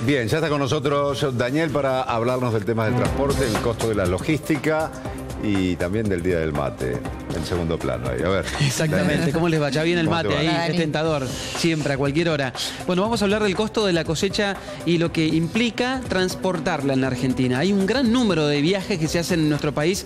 Bien, ya está con nosotros Daniel para hablarnos del tema del transporte, el costo de la logística y también del Día del Mate, en segundo plano ahí. A ver. Exactamente, Daniel. ¿cómo les va? Ya viene el mate ahí, Dani. es tentador, siempre, a cualquier hora. Bueno, vamos a hablar del costo de la cosecha y lo que implica transportarla en la Argentina. Hay un gran número de viajes que se hacen en nuestro país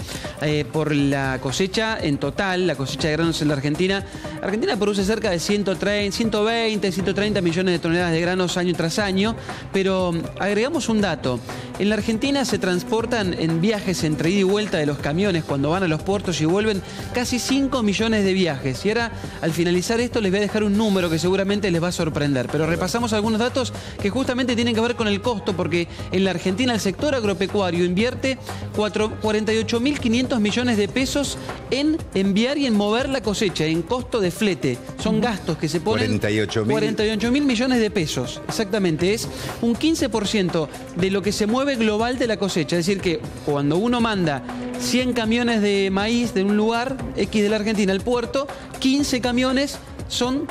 por la cosecha en total, la cosecha de granos en la Argentina. Argentina produce cerca de 120, 130 millones de toneladas de granos año tras año, pero agregamos un dato. En la Argentina se transportan en viajes entre ida y vuelta de los camiones cuando van a los puertos y vuelven casi 5 millones de viajes. Y ahora, al finalizar esto, les voy a dejar un número que seguramente les va a sorprender. Pero repasamos algunos datos que justamente tienen que ver con el costo, porque en la Argentina el sector agropecuario invierte 48.500 millones de pesos en enviar y en mover la cosecha, en costo de flete. Son gastos que se ponen 48.000 millones de pesos. Exactamente, es un 15% de lo que se mueve global de la cosecha. Es decir que cuando uno manda 100 camiones de maíz de un lugar X de la Argentina al puerto, 15 camiones son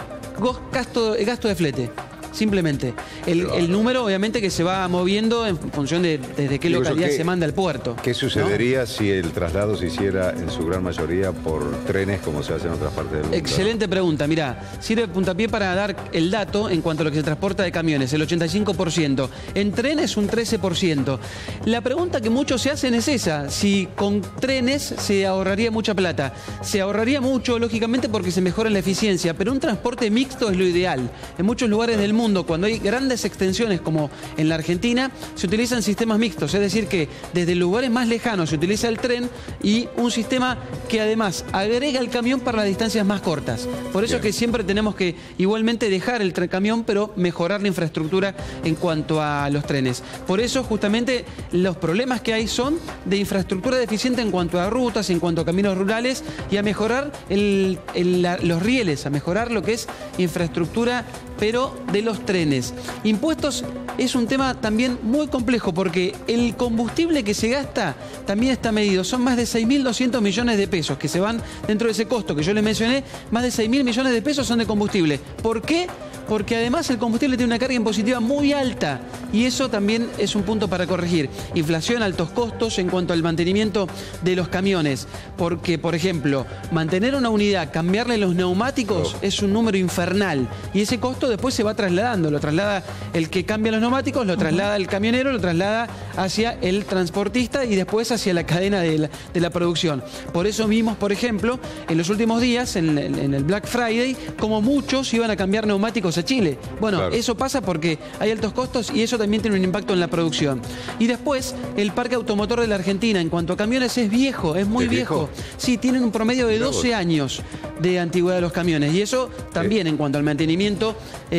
gasto de flete. Simplemente. El número, obviamente, que se va moviendo en función de desde qué localidad se manda al puerto. ¿Qué sucedería si el traslado se hiciera en su gran mayoría por trenes como se hace en otras partes del mundo? Excelente pregunta. Mirá, sirve de puntapié para dar el dato en cuanto a lo que se transporta de camiones, el 85%. En trenes, un 13%. La pregunta que muchos se hacen es esa: si con trenes se ahorraría mucha plata. Se ahorraría mucho, lógicamente, porque se mejora la eficiencia, pero un transporte mixto es lo ideal. En muchos lugares del mundo, cuando hay grandes extensiones como en la Argentina, se utilizan sistemas mixtos, es decir que desde lugares más lejanos se utiliza el tren y un sistema que además agrega el camión para las distancias más cortas. Por eso es que siempre tenemos que igualmente dejar el camión, pero mejorar la infraestructura en cuanto a los trenes. Por eso justamente los problemas que hay son de infraestructura deficiente en cuanto a rutas, en cuanto a caminos rurales, y a mejorar los rieles, a mejorar lo que es infraestructura, pero de los trenes. Impuestos es un tema también muy complejo, porque el combustible que se gasta también está medido. Son más de 6.200 millones de pesos que se van dentro de ese costo que yo les mencioné. Más de 6.000 millones de pesos son de combustible. ¿Por qué? Porque además el combustible tiene una carga impositiva muy alta, y eso también es un punto para corregir. Inflación, altos costos en cuanto al mantenimiento de los camiones, porque, por ejemplo, mantener una unidad, cambiarle los neumáticos, es un número infernal, y ese costo después se va trasladando. Lo traslada el que cambia los neumáticos, lo traslada el camionero, lo traslada hacia el transportista y después hacia la cadena de la producción. Por eso vimos, por ejemplo, en los últimos días, en el Black Friday, como muchos iban a cambiar neumáticos a Chile. Bueno, claro, eso pasa porque hay altos costos y eso también tiene un impacto en la producción. Y después, el parque automotor de la Argentina, en cuanto a camiones, es viejo, es muy viejo. Sí, tienen un promedio de 12 años de antigüedad de los camiones, y eso también, en cuanto al mantenimiento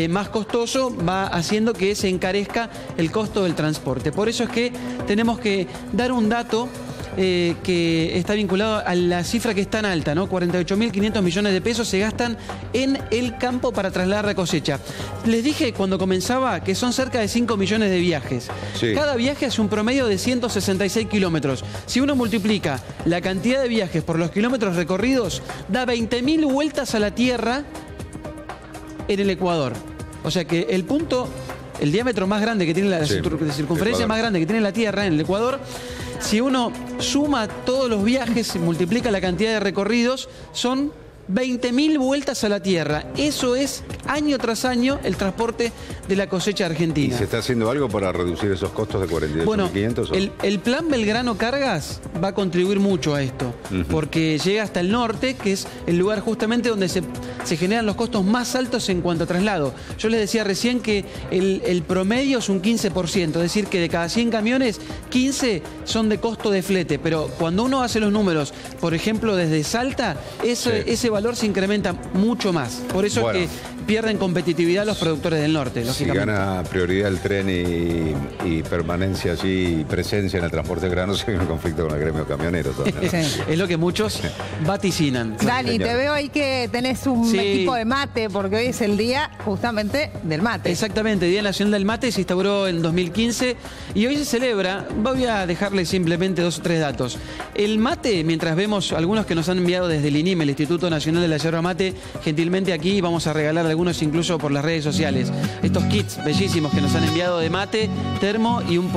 más costoso, va haciendo que se encarezca el costo del transporte. Por eso es que tenemos que dar un dato que está vinculado a la cifra que es tan alta, ¿no? 48.500 millones de pesos se gastan en el campo para trasladar la cosecha. Les dije cuando comenzaba que son cerca de 5 millones de viajes. Sí. Cada viaje es un promedio de 166 kilómetros. Si uno multiplica la cantidad de viajes por los kilómetros recorridos, da 20.000 vueltas a la Tierra en el Ecuador. O sea que el diámetro más grande que tiene la circunferencia más grande que tiene la Tierra en el Ecuador, si uno suma todos los viajes y multiplica la cantidad de recorridos, son 20.000 vueltas a la Tierra. Eso es, año tras año, el transporte de la cosecha argentina. ¿Y se está haciendo algo para reducir esos costos de 48.500? Bueno, el plan Belgrano Cargas va a contribuir mucho a esto, porque llega hasta el norte, que es el lugar justamente donde se generan los costos más altos en cuanto a traslado. Yo les decía recién que el promedio es un 15%, es decir, que de cada 100 camiones, 15 son de costo de flete. Pero cuando uno hace los números, por ejemplo, desde Salta, ese valor se incrementa mucho más. Por eso es que pierden competitividad los productores del norte, lógicamente. Si gana prioridad el tren y permanencia allí y presencia en el transporte de granos, hay un conflicto con el gremio camionero. Es lo que muchos vaticinan. Dani, te veo ahí que tenés un equipo de mate, porque hoy es el día justamente del mate. Exactamente, Día Nacional del Mate se instauró en 2015 y hoy se celebra. Voy a dejarles simplemente 2 o 3 datos. El mate, mientras vemos algunos que nos han enviado desde el INIME, el Instituto Nacional de la Yerba Mate, gentilmente aquí vamos a regalar algunos incluso por las redes sociales. Estos kits bellísimos que nos han enviado de mate, termo y un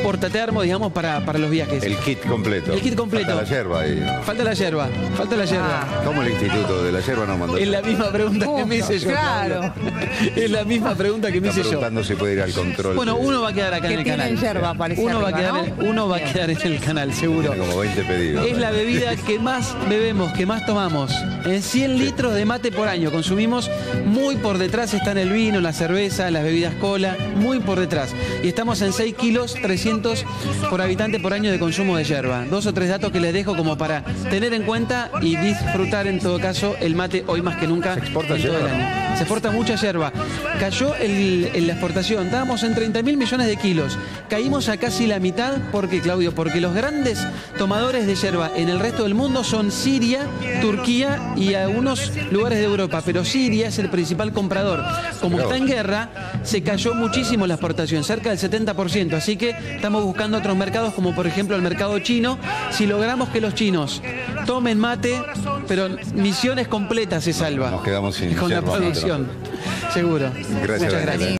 portatermo, digamos, para los viajes. El kit completo. El kit completo. Falta la yerba ahí, ¿no? Falta la yerba, falta la yerba. ¿Cómo el Instituto de la Yerba no mandó? Es la misma pregunta que me hice yo. Claro. Es la misma pregunta que me Está hice yo. preguntando si puede ir al control. Bueno, uno va a quedar acá en el canal. Que tienen yerba, parece Uno va a arriba, quedar, ¿no? uno va a quedar en el canal, seguro. Tiene como 20 pedidos. Es la bebida que más bebemos, que más tomamos. En 100 litros de mate por año consumimos. Muy por detrás están el vino, la cerveza, las bebidas cola, muy por detrás. Y estamos en 6 kilos 300 por habitante por año de consumo de yerba. 2 o 3 datos que les dejo como para tener en cuenta y disfrutar en todo caso el mate hoy más que nunca. ¿Se exporta en todo el yerba? año. Se exporta mucha yerba. Cayó en la exportación, estábamos en 30.000 millones de kilos. Caímos a casi la mitad, ¿por qué, Claudio? Porque los grandes tomadores de yerba en el resto del mundo son Siria, Turquía y algunos lugares de Europa, pero Siria es el principal comprador. Como está en guerra, se cayó muchísimo la exportación, cerca del 70%, así que estamos buscando otros mercados, como por ejemplo el mercado chino. Si logramos que los chinos tomen mate, pero Misiones completas se salva. Nos quedamos sin con la yerba mate, producción, seguro. Gracias, Muchas Daniela. gracias.